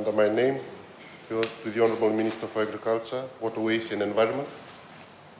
under my name to the Honourable Minister for Agriculture, Waterways and Environment.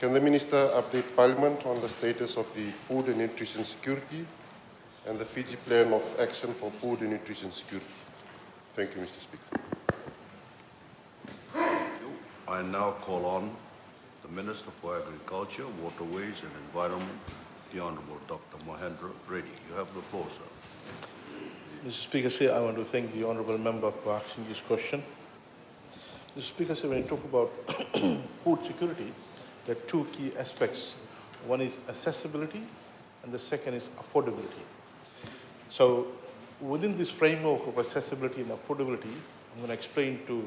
Can the Minister update Parliament on the status of the food and nutrition security and the Fiji Plan of Action for Food and Nutrition Security? Thank you, Mr. Speaker. I now call on the Minister for Agriculture, Waterways and Environment, the Honourable Dr. Mahendra Reddy. You have the floor, sir. Mr. Speaker, sir, I want to thank the Honourable Member for asking this question. Mr. Speaker, sir, when you talk about food security, there are two key aspects. One is accessibility and the second is affordability. So within this framework of accessibility and affordability, I'm going to explain to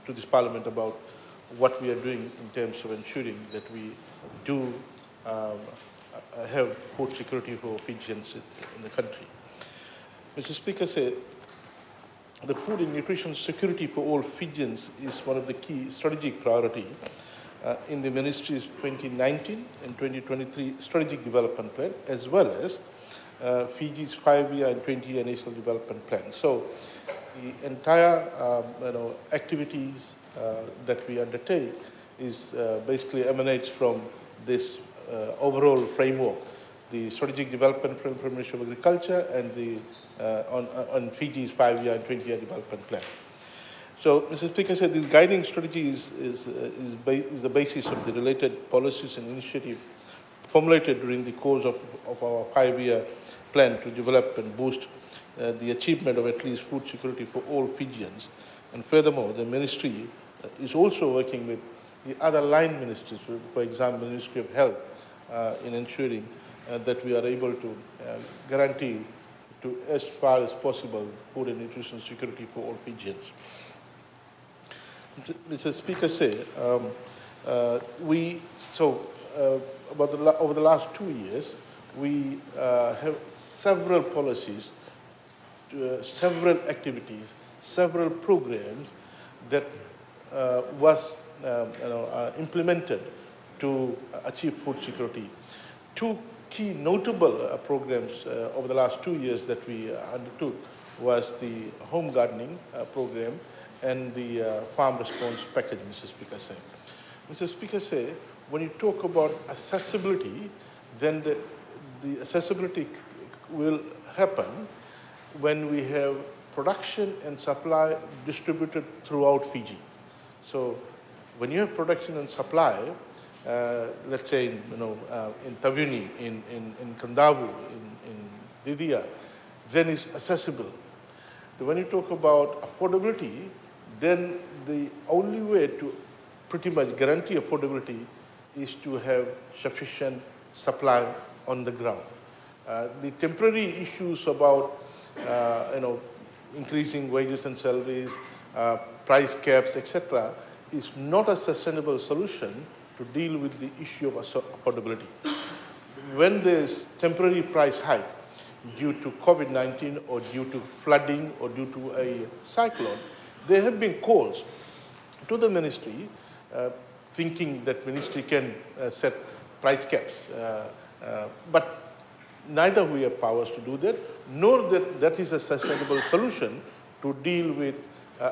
this Parliament about what we are doing in terms of ensuring that we do have food security for Fijians in the country. Mr. Speaker, said that food and nutrition security for all Fijians is one of the key strategic priority in the ministry's 2019 and 2023 strategic development plan, as well as Fiji's 5-year and 20-year national development plan. So the entire activities that we undertake is basically emanates from this overall framework, the strategic development plan for the Ministry of Agriculture and the on Fiji's 5-year and 20-year development plan. So, Mr. Speaker, said this guiding strategy is the basis of the related policies and initiatives formulated during the course of our 5-year plan to develop and boost the achievement of at least food security for all Fijians. And furthermore, the ministry is also working with the other line ministries, for example, the Ministry of Health, in ensuring that we are able to guarantee to as far as possible food and nutrition security for all Fijians. Mr. Speaker, say over the last 2 years, we have several policies, several activities, several programs that was implemented to achieve food security. Two key notable programs over the last 2 years that we undertook was the home gardening program and the farm response package, Mr. Speaker. Say, Mr. Speaker, say when you talk about accessibility, then the accessibility will happen when we have production and supply distributed throughout Fiji. So when you have production and supply, let's say in Tavuni, in Kandavu, in Didia, then it's accessible. When you talk about affordability, then the only way to pretty much guarantee affordability is to have sufficient supply on the ground. The temporary issues about increasing wages and salaries, price caps, etc., is not a sustainable solution to deal with the issue of affordability. When there's temporary price hike due to COVID-19 or due to flooding or due to a cyclone, there have been calls to the ministry thinking that ministry can set price caps. But neither we have powers to do that, nor that is a sustainable solution to deal with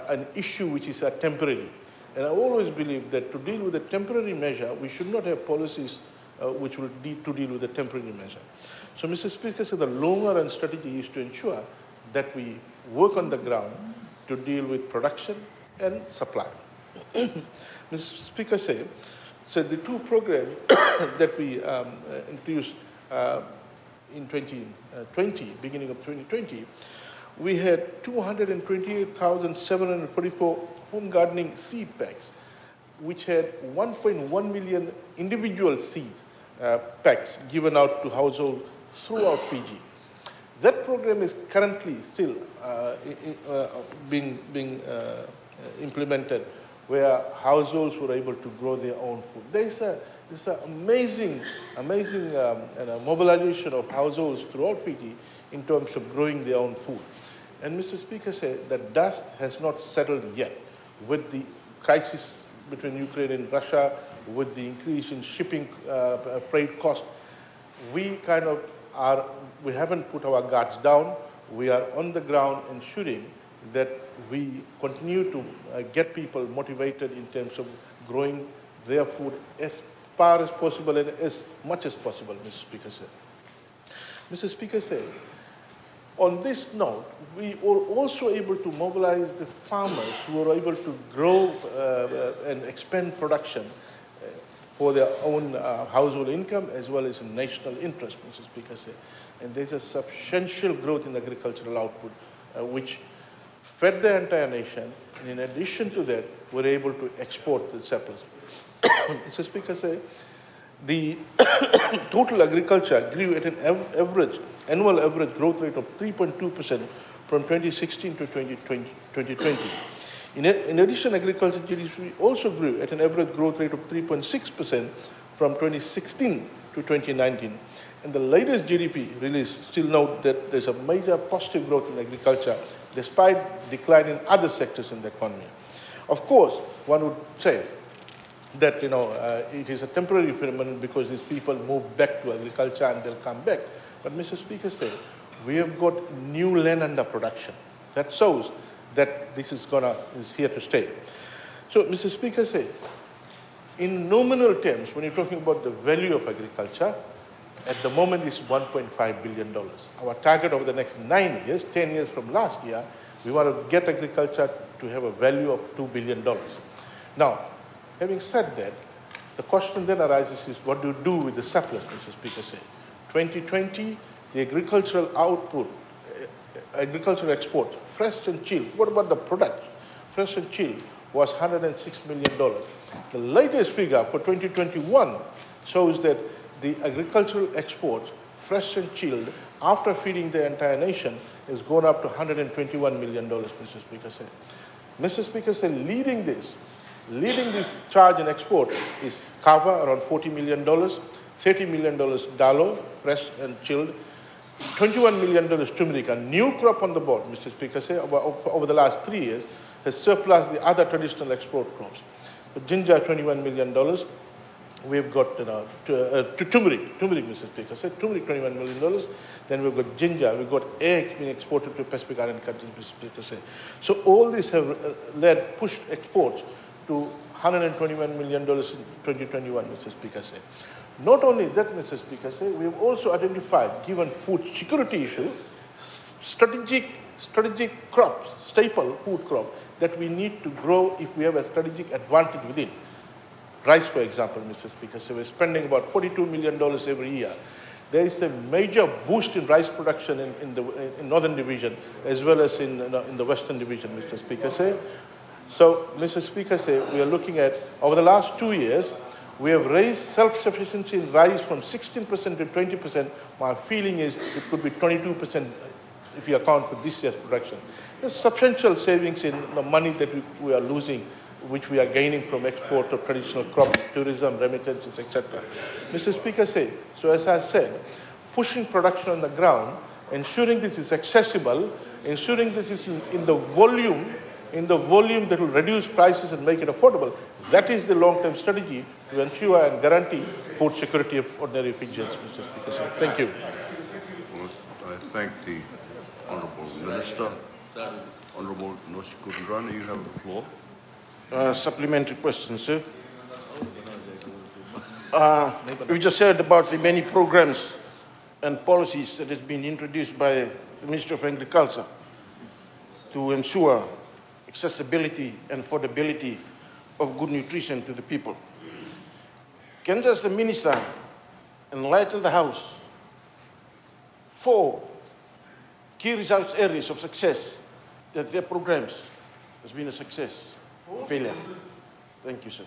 an issue which is a temporary. And I always believe that to deal with a temporary measure, we should not have policies which will deal with a temporary measure. So, Mr. Speaker, so the longer run strategy is to ensure that we work on the ground to deal with production and supply. Mr. Speaker, so the two programs that we introduced in 2020, beginning of 2020, we had 228,744 home gardening seed packs, which had 1.1 million individual seed packs given out to households throughout Fiji. That program is currently still being implemented, where households were able to grow their own food. There's an amazing mobilization of households throughout Fiji in terms of growing their own food. And Mr. Speaker said that dust has not settled yet with the crisis between Ukraine and Russia, with the increase in shipping freight cost. We haven't put our guards down. We are on the ground ensuring that we continue to get people motivated in terms of growing their food as far as possible and as much as possible, Mr. Speaker said. Mr. Speaker said, on this note, we were also able to mobilize the farmers who were able to grow and expand production for their own household income as well as in national interest, Mr. Speaker said. And there's a substantial growth in agricultural output, which fed the entire nation. And in addition to that, we're able to export the surplus. Mr. Speaker said, the total agriculture grew at an annual average growth rate of 3.2% from 2016 to 2020. In addition, agriculture GDP also grew at an average growth rate of 3.6% from 2016 to 2019. And the latest GDP release still note that there's a major positive growth in agriculture despite decline in other sectors in the economy. Of course, one would say that it is a temporary phenomenon because these people move back to agriculture and they'll come back. But Mr. Speaker said, we have got new land under production. That shows that this is here to stay. So, Mr. Speaker said, in nominal terms, when you're talking about the value of agriculture, at the moment is $1.5 billion. Our target over the next 9 years, 10 years from last year, we want to get agriculture to have a value of $2 billion. Now, having said that, the question then arises is, what do you do with the surplus, Mr. Speaker said? 2020, the agricultural output, agricultural export, fresh and chilled, what about the product? Fresh and chilled was $106 million. The latest figure for 2021 shows that the agricultural exports, fresh and chilled, after feeding the entire nation, has gone up to $121 million, Mr. Speaker said. Mr. Speaker said, leading this charge in export is kava, around $40 million, $30 million dalo, fresh and chilled, $21 million turmeric, a new crop on the board, Mr. Speaker said, over the last 3 years, has surpassed the other traditional export crops. So ginger, $21 million. We've got turmeric, Mr. Speaker said, turmeric, $21 million. Then we've got ginger, we've got eggs being exported to Pacific Island countries, Mr. Speaker said. So all these have pushed exports to $121 million in 2021, Mr. Speaker said. Not only that, Mr. Speaker said, we have also identified, given food security issue, strategic crops, staple food crop, that we need to grow if we have a strategic advantage within. Rice, for example, Mr. Speaker, so we're spending about $42 million every year. There is a major boost in rice production in Northern Division as well as in the Western Division, Mr. Speaker. So, Mr. Speaker, we are looking at, over the last 2 years, we have raised self-sufficiency in rice from 16% to 20%. My feeling is it could be 22% if you account for this year's production. There's substantial savings in the money that we are losing, which we are gaining from export of traditional crops, tourism, remittances, etc. Mr. Speaker said, so as I said, pushing production on the ground, ensuring this is accessible, ensuring this is in the volume that will reduce prices and make it affordable, that is the long-term strategy to ensure and guarantee food security of ordinary Fijians, Mr. Speaker said. Thank you. I thank the Honourable Minister. Honourable Nosi Kurirani, you have the floor. Supplementary question, sir. We just heard about the many programs and policies that have been introduced by the Ministry of Agriculture to ensure accessibility and affordability of good nutrition to the people. Can just the Minister enlighten the House 4 key results areas of success that their programs has been a success? Failure. Thank you, sir.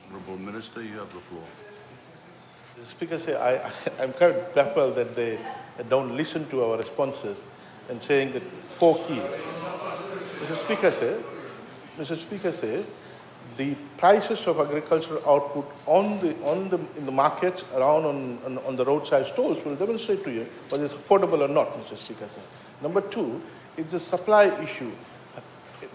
Honourable Minister, you have the floor. The Speaker said, I'm kind of baffled that they don't listen to our responses and saying that 4 key. Mr. Speaker said, the prices of agricultural output in the markets around on the roadside stores will demonstrate to you whether it's affordable or not, Mr. Speaker said. Number 2, it's a supply issue.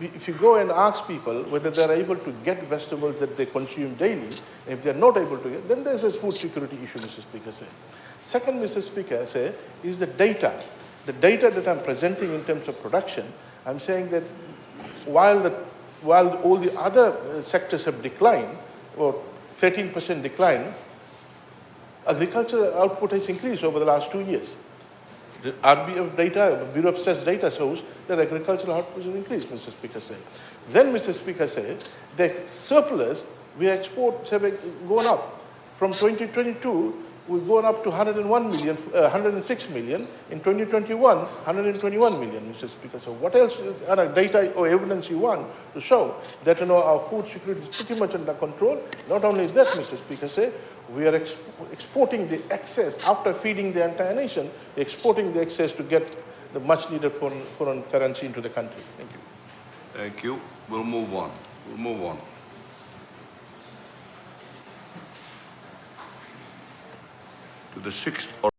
If you go and ask people whether they're able to get vegetables that they consume daily, and if they're not able to get, then there's a food security issue, Mr. Speaker said. Second, Mr. Speaker said, is the data. The data that I'm presenting in terms of production, I'm saying that while all the other sectors have declined, or 13% decline, agricultural output has increased over the last 2 years. The RBF data, Bureau of Stats data shows that agricultural output has increased, Mr. Speaker said. Then, Mr. Speaker said, the surplus, we exports have gone up. From 2022, we've gone up to 106 million. In 2021, 121 million, Mr. Speaker. So what else are data or evidence you want to show that our food security is pretty much under control? Not only that, Mr. Speaker, say we are exporting the excess after feeding the entire nation, exporting the excess to get the much needed foreign currency into the country. Thank you. Thank you. We'll move on. To the sixth